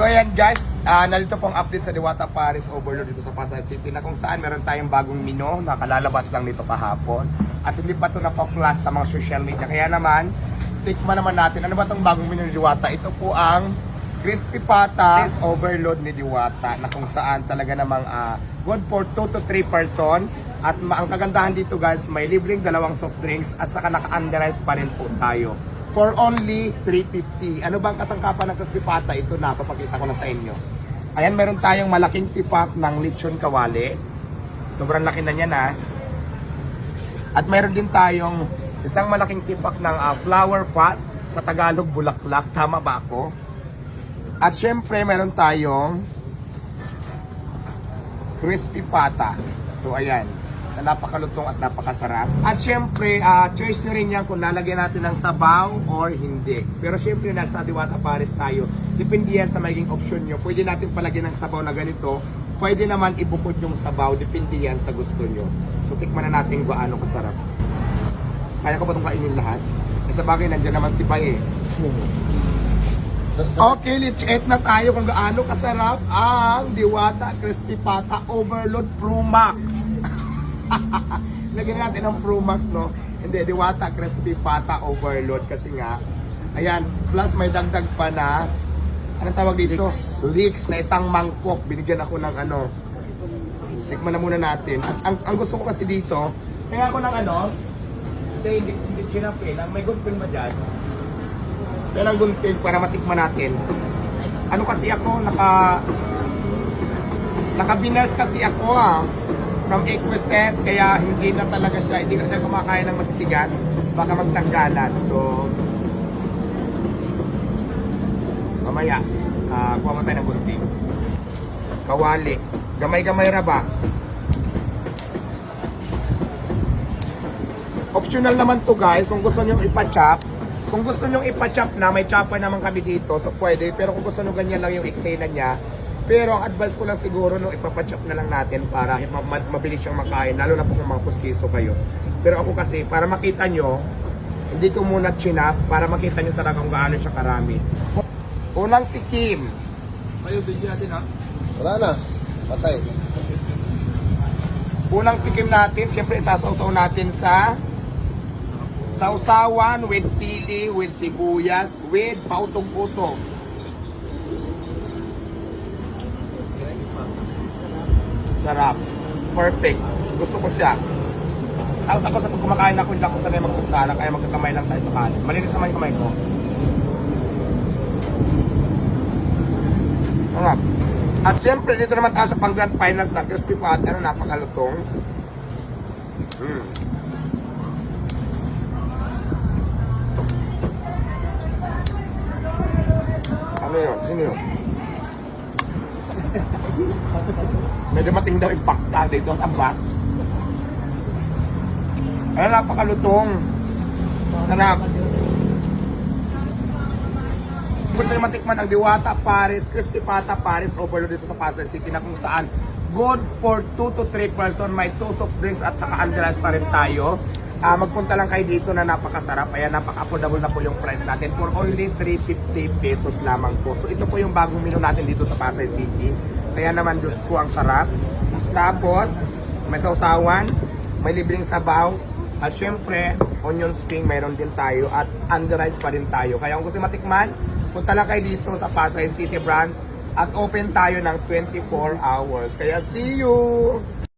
So ayan guys, nalito pong update sa Diwata Paris Overload dito sa Pasay City na kung saan meron tayong bagong menu na kalalabas lang dito kahapon. At hindi pa ito napaflash sa mga social media. Kaya naman, tikman naman natin. Ano ba itong bagong menu ni Diwata? Ito po ang Crispy Patas Overload ni Diwata na kung saan talaga namang good for 2 to 3 person. At ang kagandahan dito guys, may libreng dalawang soft drinks at saka naka-underize pa rin po tayo. For only 350. Ano bang kasangkapan ng Crispy Pata? Ito na, papakita ko na sa inyo. Ayan, meron tayong malaking tipak ng lechon kawali. Sobrang laki na niya na. At meron din tayong isang malaking tipak ng flower pot. Sa Tagalog, bulaklak. Tama ba ako? At syempre, meron tayong Crispy Pata. So, ayan. Na napakalutong at napakasarap. At syempre, choice nyo rin yan kung lalagyan natin ng sabaw or hindi. Pero syempre, nasa Diwata Paris tayo. Depende yan sa magiging option nyo. Pwede natin palagyan ng sabaw na ganito. Pwede naman ibukod yung sabaw. Depende yan sa gusto nyo. So, tikman na natin kung gaano kasarap. Kaya ko ba itong kainin lahat? Sa bagay, nandiyan naman si Bay eh. Okay, let's eat na tayo kung gaano kasarap ang Diwata Crispy Pata Overload Pro Max. Lagyan natin ng Pro Max, no? Hindi, Diwata Crispy Pata Overload kasi nga, ayan, plus may dagdag pa na, anong tawag dito? Leeks na isang mangkok. Binigyan ako ng ano, tikman na muna natin. At ang gusto ko kasi dito, kaya ako ng ano, hindi chinapin, may gunting ba dyan? Yan ang gunting para matikman natin. Ano kasi ako, naka-biners kasi ako from Equiset, kaya hindi na talaga siya, hindi na kumakain ng matitigas, baka magtanggalan. So, mamaya, kuha mo tayo ng gunting. Kawali. Gamay-gamay ra ba? Optional naman to guys, kung gusto nyo ipa-chop. Kung gusto nyo ipa-chop na, may chopper naman kami dito, so pwede. Pero kung gusto nyo ganyan lang yung eksena niya, pero ang advice ko lang siguro no, ipapachop na lang natin para mabilis siyang makain, lalo na po kung mga pustiso kayo. Pero ako kasi, para makita nyo, hindi ko muna chinap, para makita nyo talaga kung gaano siya karami. Unang tikim. Kayo, bigyan natin ha? Wala na. Patay. Unang tikim natin, siyempre isasawsaw natin sa sausawan with sili, with sibuyas, with pautong-utong. Sarap. Perfect. Gusto ko siya. Tapos ako sa pag kumakain ako, hindi ako sanay magkutsara, kaya magkakamay lang tayo sa kanin. Malinis naman yung kamay ko. Sarap. At siyempre, dito naman tayo sa pang grand finals na Crispy Pata na napakalutong. Ano yun? Sino yun? Medyo mating daw impacta dito ang tabak. Ay, napakalutong. Sarap. Gusto nyo matikman ang Diwata Paris, Crispy Pata Paris Overload dito sa Pasay City na kung saan good for 2 to 3 person. May 2 soft drinks at saka underice pa rin tayo. Magpunta lang kayo dito na napakasarap. Ayan, napaka-affordable na po yung price natin. For only 350 pesos lamang po. So ito po yung bagong menu natin dito sa Pasay City. Kaya naman, Diyos ko, ang sarap. Tapos, may sausawan, may libreng sabaw, at syempre, onion spring mayroon din tayo, at underice pa rin tayo. Kaya kung gusto matikman, punta lang kayo dito sa Pasay City branch, at open tayo ng 24 hours. Kaya see you!